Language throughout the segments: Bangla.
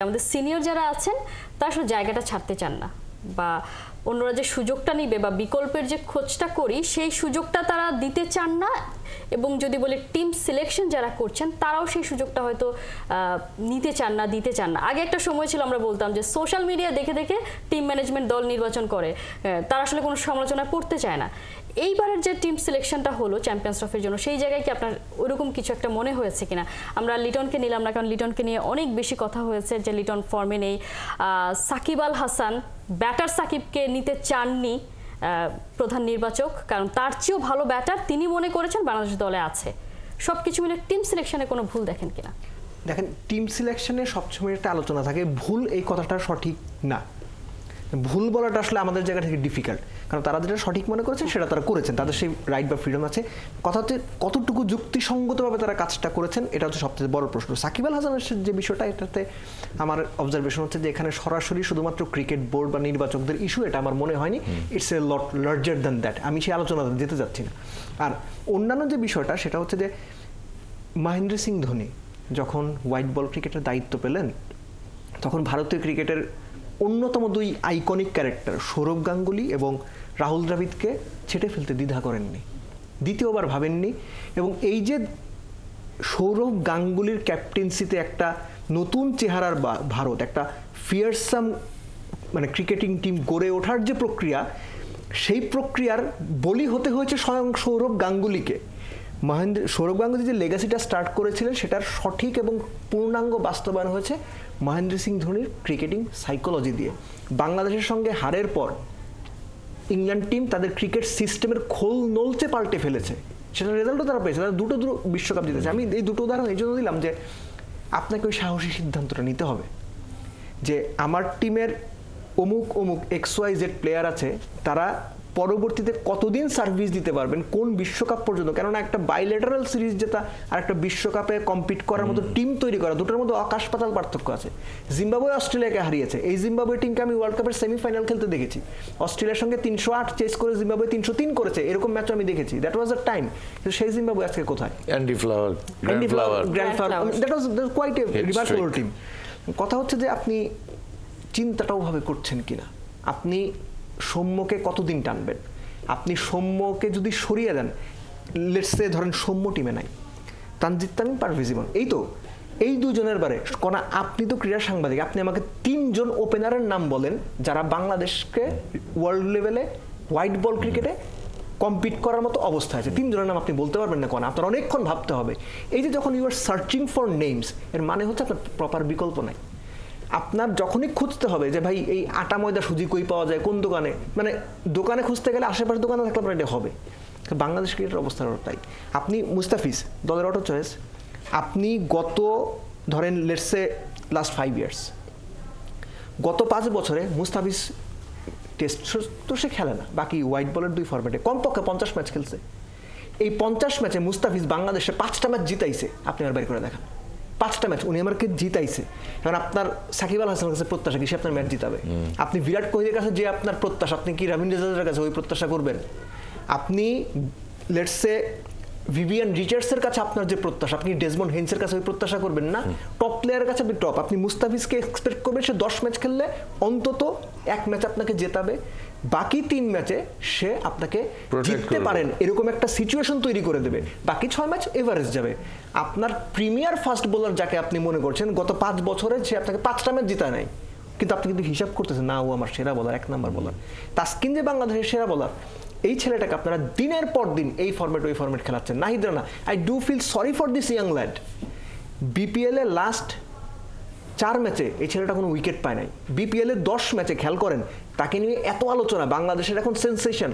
আমাদের সিনিয়র যারা আছেন তারা আসলে জায়গাটা ছাড়তে চান না, বা অন্যরা যে সুযোগটা নিবে বা বিকল্পের যে খোঁজটা করি সেই সুযোগটা তারা দিতে চান না। এবং যদি বলে টিম সিলেকশন যারা করছেন তারাও সেই সুযোগটা হয়তো নিতে চান না, দিতে চান না। আগে একটা সময় ছিল আমরা বলতাম যে সোশ্যাল মিডিয়া দেখে দেখে টিম ম্যানেজমেন্ট দল নির্বাচন করে, তারা আসলে কোনো সমালোচনা করতে চায় না। এইবারের যে টিম সিলেকশনটা হলো চ্যাম্পিয়ন্স ট্রফির জন্য, সেই জায়গায় কি আপনার ওইরকম কিছু একটা মনে হয়েছে কিনা? আমরা লিটনকে নিলাম না, কারণ লিটনকে নিয়ে অনেক বেশি কথা হয়েছে যে লিটন ফর্মে নেই। সাকিব আল হাসান ব্যাটার সাকিবকে নিতে চাননি প্রধান নির্বাচক, কারণ তার চেয়েও ভালো ব্যাটার তিনি মনে করেছেন বাংলাদেশ দলে আছে। সবকিছু মিলে টিম সিলেকশনে কোনো ভুল দেখেন কিনা? দেখেন, টিম সিলেকশনে সবসময় একটা আলোচনা থাকে, ভুল এই কথাটা সঠিক না। ভুল বলাটা আসলে আমাদের জায়গা থেকে ডিফিকাল্ট, কারণ তারা যেটা সঠিক মনে করেছেন সেটা তারা করেছেন, তাদের সেই রাইট বা ফ্রিডম আছে। কথা হচ্ছে কতটুকু যুক্তিসঙ্গতভাবে তারা কাজটা করেছেন, এটা হচ্ছে সবচেয়ে বড় প্রশ্ন। সাকিব আল হাসানের যে বিষয়টা, এটাতে আমার অবজারভেশন হচ্ছে যে এখানে সরাসরি শুধুমাত্র ক্রিকেট বোর্ড বা নির্বাচকদের ইস্যু, এটা আমার মনে হয়নি। It's a lot larger than that. আমি সেই আলোচনাতে যেতে যাচ্ছি না। আর অন্যান্য যে বিষয়টা, সেটা হচ্ছে যে মহেন্দ্র সিং ধোনি যখন হোয়াইট বল ক্রিকেটের দায়িত্ব পেলেন, তখন ভারতীয় ক্রিকেটের অন্যতম দুই আইকনিক ক্যারেক্টার সৌরভ গাঙ্গুলি এবং রাহুল দ্রাবিড়কে ছেটে ফেলতে দ্বিধা করেননি, দ্বিতীয়বার ভাবেননি। এবং এই যে সৌরভ গাঙ্গুলির ক্যাপ্টেন্সিতে একটা নতুন চেহারার ভারত, একটা ফিয়ারসাম মানে ক্রিকেটিং টিম গড়ে ওঠার যে প্রক্রিয়া, সেই প্রক্রিয়ার বলি হতে হয়েছে স্বয়ং সৌরভ গাঙ্গুলিকে। সৌরভ গাঙ্গুলি যে লেগাসিটা স্টার্ট করেছিলেন, সেটার সঠিক এবং পূর্ণাঙ্গ বাস্তবায়ন হয়েছে মহেন্দ্র সিং ধোনির ক্রিকেটিং সাইকোলজি দিয়ে। বাংলাদেশের সঙ্গে হারের পর ইংল্যান্ড টিম তাদের ক্রিকেট সিস্টেমের খোল নলচে পাল্টে ফেলেছে, সেটার রেজাল্টও তারা পেয়েছে। তারা দুটো বিশ্বকাপ জিতেছে। আমি এই দুটো উদাহরণ এই জন্য দিলাম যে আপনাকে ওই সাহসী সিদ্ধান্তটা নিতে হবে যে আমার টিমের অমুক অমুক XYZ প্লেয়ার আছে, তারা পরবর্তীতে কতদিন সার্ভিস দিতে পারবেন, কোন বিশ্বকাপ পর্যন্ত। কেননা একটা বাইলেটারাল সিরিজ জেতা আর একটা বিশ্বকাপে কম্পিট করার মতো টিম তৈরি করা, দুটোর মধ্যে আকাশ পাতাল পার্থক্য আছে। জিম্বাবুয়ে অস্ট্রেলিয়াকে হারিয়েছে। এই জিম্বাবুয়ে টিমকে আমি ওয়ার্ল্ড কাপের সেমিফাইনাল খেলতে দেখেছি। অস্ট্রেলিয়ার সঙ্গে 308 চেস করে জিম্বাবুয়ে 303 করেছে, এরকম ম্যাচ আমি দেখেছি। That was a time. কিন্তু সেই জিম্বাবুয়ে আজকে কোথায়? Andy Flower, Grant Flower, that was quite a remarkable team. কথা হচ্ছে যে আপনি চিন্তাটা ওভাবে করছেন কিনা, আপনি সৌম্যকে কতদিন টানবেন। আপনি সৌম্যকে যদি সরিয়ে দেন, লেটস সে ধরেন সৌম্য টিমে নাই, তানজিদ তামিম, পারভেজ ইমন, এই তো এই দুজনের বারে কোনা। আপনি তো ক্রীড়া সাংবাদিক, আপনি আমাকে 3 জন ওপেনারের নাম বলেন যারা বাংলাদেশকে ওয়ার্ল্ড লেভেলে হোয়াইট বল ক্রিকেটে কম্পিট করার মতো অবস্থা আছে। 3 জনের নাম আপনি বলতে পারবেন না, কোনা আপনার অনেকক্ষণ ভাবতে হবে। এই যে যখন you are searching for names, এর মানে হচ্ছে আপনার প্রপার বিকল্প নাই। আপনার যখনই খুঁজতে হবে যে ভাই এই আটা ময়দা সুজি কই পাওয়া যায়, কোন দোকানে, মানে দোকানে খুঁজতে গেলে আশেপাশে দোকানে থাকলে আপনার এটা হবে। বাংলাদেশ ক্রিকেটের অবস্থা তাই। আপনি মুস্তাফিজ দলের অটো চয়েস, আপনি গত ধরেন লেটসে লাস্ট 5 ইয়ার্স, গত 5 বছরে মুস্তাফিজ টেস্ট তো সে খেলে না, বাকি হোয়াইট বলের 2 ফরম্যাটে কমপক্ষে 50 ম্যাচ খেলছে। এই 50 ম্যাচে মুস্তাফিজ বাংলাদেশে 5টা ম্যাচ জিতাইছে। আপনি আর বের করে দেখান 5টা ম্যাচ উনি আমাকে জিতাইছে। এখন আপনার সাকিব আল হাসানের কাছে প্রত্যাশা কি সে আপনার ম্যাচ জিতাবে? আপনি বিরাট কোহলির কাছে যে আপনার প্রত্যাশা, আপনি কি রবীন্দ্র জাদেজার কাছে ওই প্রত্যাশা করবেন? আপনি লেটসে ভিভিয়ান রিচার্ডসের কাছে আপনার যে প্রত্যাশা, আপনি ডেসমন্ড হেইন্সের কাছে ওই প্রত্যাশা করবেন না। টপ প্লেয়ারের কাছে আপনি টপ, আপনি মুস্তাফিজকে এক্সপেক্ট করবেন সে 10 ম্যাচ খেললে অন্তত 1 ম্যাচ আপনাকে জেতাবে, বাকি 3 ম্যাচে সে আপনাকে জিততে পারেন এরকম একটা সিচুয়েশন তৈরি করে দেবে। বাকি 6 ম্যাচ এভারেজ যাবে। আপনার প্রিমিয়ার ফাস্ট বোলার যাকে আপনি মনে করছেন গত 5 বছরে সে আপনাকে 5টা ম্যাচ জিতা নাই, কিন্তু আপনি কিন্তু হিসাব করতেছেন না ও আমার সেরা বলার, 1 নম্বর বলার। তাসকিন যে বাংলাদেশের সেরা বলার, এই ছেলেটাকে আপনারা দিনের পর দিন এই ফরম্যাট ওই ফরম্যাট খেলাচ্ছেন। Nahid Rana, I do feel sorry for this young lad. BPL এ লাস্ট 4 ম্যাচে এই ছেলেটা কোনো উইকেট পায় নাই। BPL এ 10 ম্যাচে খেয়াল করেন, তাকে নিয়ে এত আলোচনা, বাংলাদেশের এখন সেন্সেশন।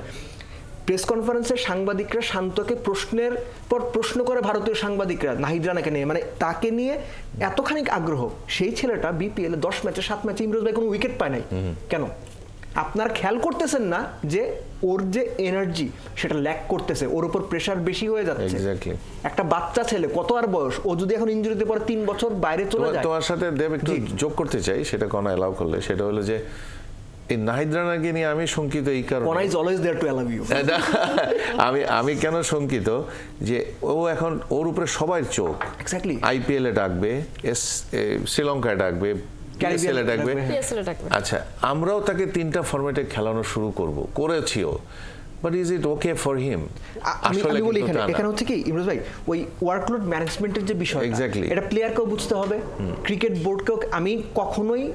প্রেস কনফারেন্সে সাংবাদিকরা শান্তকে প্রশ্নের পর প্রশ্ন করে ভারতীয় সাংবাদিকরা নাহিদ রানাকে নিয়ে, মানে তাকে নিয়ে এতখানি আগ্রহ। সেই ছেলেটা BPL এ 10 ম্যাচে 7 ম্যাচে ইমরোজ ভাই কোনো উইকেট পায় নাই। কেন? আপনার খেয়াল করতেছেন না যে ওর যে এনার্জি সেটা ল্যাক করতেছে, ওর উপর প্রেসার বেশি হয়ে যাচ্ছে। একটা বাচ্চা ছেলে, কত আর বয়স, ও যদি এখন ইনজুরিতে পরে 3 বছর বাইরে চলে যায়। তোমার সাথে দেব একটু যোগ করতে চাই, সেটা কোন এলাও করলে, সেটা হলো যে এই নাহিদ রানাকে নিয়ে আমি শঙ্কিত এই কারণে, কোনা is always there to allow you. আমি কেন শঙ্কিত যে ও এখন ওর উপরে সবার চোখ। এক্স্যাক্টলি। IPL এ ডাকবে, শ্রীলঙ্কায় ডাকবে, PSL এ ডাকবে। PSL এ ডাকবে। আচ্ছা, আমরাও তাকে 3টা ফরম্যাটে খেলানো শুরু করেছিও, but is it okay for him? আসলে বলি এখানে হচ্ছে কি ইমরোজ ভাই, ওই ওয়ার্কলোড ম্যানেজমেন্টের যে বিষয়, এটা প্লেয়ারকেও বুঝতে হবে, ক্রিকেট বোর্ডকেও। আমি কখনোই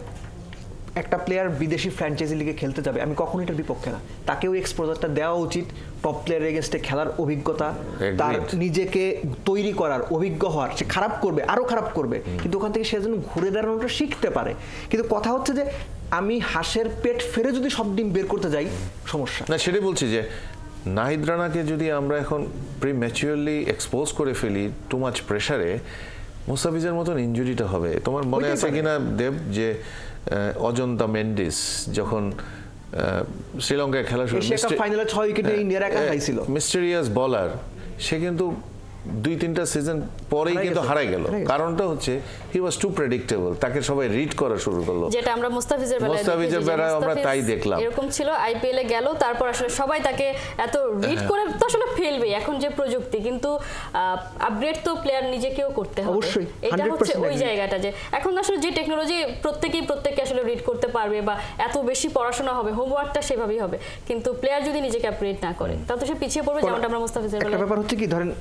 একটা প্লেয়ার বিদেশি ফ্র্যাঞ্চাইজি লিগে খেলতে যাবে, আমি কখনোই এটার বিপক্ষে না। তাকেও এক্সপোজারটা দেওয়া উচিত, টপ প্লেয়ারের এগেনস্টে খেলার অভিজ্ঞতা, তার নিজেকে তৈরি করার, অভিজ্ঞ হওয়ার। সে খারাপ করবে, আরো খারাপ করবে, কিন্তু ওখান থেকে সে যেন ঘুরে দাঁড়ানোটা শিখতে পারে। কিন্তু কথা হচ্ছে যে আমি হাঁসের পেট ফেরে যদি সব ডিম বের করতে যাই, সমস্যা। না, সেটাই বলছি যে নাহিদ রানাকে যদি আমরা এখন প্রিম্যাচুয়ারলি এক্সপোজ করে ফেলি টু মাচ প্রেসারে, মুস্তাফিজের মতন ইনজুরিটা হবে। তোমার মনে আছে কিনা দেব, যে অজন্তা মেন্ডিস যখন শ্রীলঙ্কায় খেলা শুরু, ফাইনালে 6 উইকেটে ইন্ডিয়ার একা হারাইছিল, মিস্টেরিয়াস বলার, সে কিন্তু 2-3টা সিজন পরেই কিন্তু হারাই গেল। কারণটা হচ্ছে হি ওয়াজ টু প্রেডিক্টেবল, তাকে সবাই রিড করা শুরু করলো, যেটা আমরা মুস্তাফিজের বেলায় আমরা তাই দেখলাম। এরকম ছিল, আইপিএল এ গেল, তারপর আসলে সবাই তাকে এত রিড করে তো আসলে ফেলবে। এখন যে প্রযুক্তি, কিন্তু আপগ্রেড তো প্লেয়ার নিজেকেও করতে হবে। অবশ্যই, এটা হচ্ছে ওই জায়গাটা, যে এখন আসলে যে টেকনোলজি প্রত্যেককে আসলে রিড করতে পারবে, বা এত বেশি পড়াশোনা হবে, হোমওয়ার্কটা সেভাবেই হবে, কিন্তু প্লেয়ার যদি নিজেকে আপগ্রেড না করে তাহলে তো সে পিছিয়ে পড়বে। যেমনটা আমরা মুস্তাফিজের একটা ব্যাপার হচ্ছে কি, ধরেন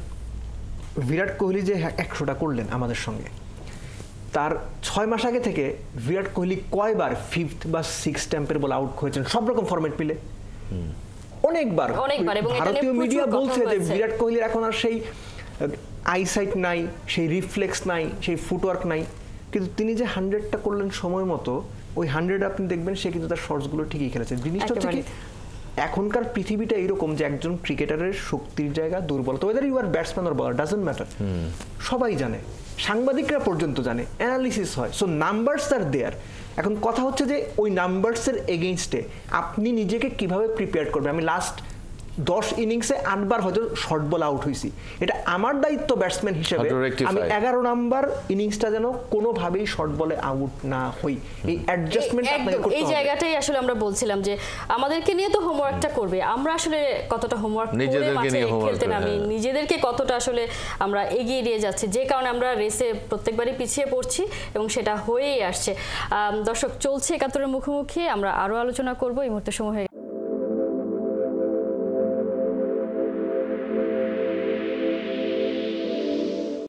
বিরাট কোহলি যে 100টা করলেন আমাদের সঙ্গে, তার 6 মাস আগে থেকে বিরাট কোহলি কয়বার 5th বা 6th স্ট্যাম্পের বল আউট হয়েছেন সব রকম ফরম্যাট মিলে? অনেকবার। এবং ভারতীয় মিডিয়া বলছে যে বিরাট কোহলির এখন আর সেই আইসাইট নাই, সেই রিফ্লেক্স নাই, সেই ফুটওয়ার্ক নাই, কিন্তু তিনি যে 100টা করলেন সময় মতো, ওই 100 আপনি দেখবেন সে কিন্তু তার শটসগুলো ঠিকই খেলেছে। জিনিসটা হচ্ছে কি, এখনকার পৃথিবীটা এরকম যে একজন ক্রিকেটারের শক্তির জায়গা, দুর্বলতা, whether you are batsman or bowler doesn't matter, সবাই জানে, সাংবাদিকরা পর্যন্ত জানে, অ্যানালিসিস হয়, সো নাম্বারস আর দেয়ার। এখন কথা হচ্ছে যে ওই নাম্বারসের এগেইনস্টে আপনি নিজেকে কিভাবে প্রিপেয়ার করবেন। আমি লাস্ট 10 ইনিংসে 8 বার হয়তো শর্ট বল আউট হইছি, এটা আমার দায়িত্ব ব্যাটসম্যান হিসেবে, আমি 11 নাম্বার ইনিংসটা যেন কোনোভাবেই শর্ট বলে আউট না হই। এই অ্যাডজাস্টমেন্ট আপনাকে করতে হবে। এই জায়গাটাই আসলে আমরা বলছিলাম যে আমাদেরকে নিয়ে তো হোমওয়ার্কটা করবে, আমরা আসলে কতটা হোমওয়ার্ক করে মাঠে খেলতে নামি, নিজেদেরকে কতটা আসলে আমরা এগিয়ে নিয়ে যাচ্ছি, যে কারণে আমরা রেসে প্রত্যেকবারই পিছিয়ে পড়ছি, এবং সেটা হয়েই আসছে। দর্শক, চলছে 71-এর মুখোমুখি, আমরা আরো আলোচনা করব। এই মুহূর্তে সময় হয়ে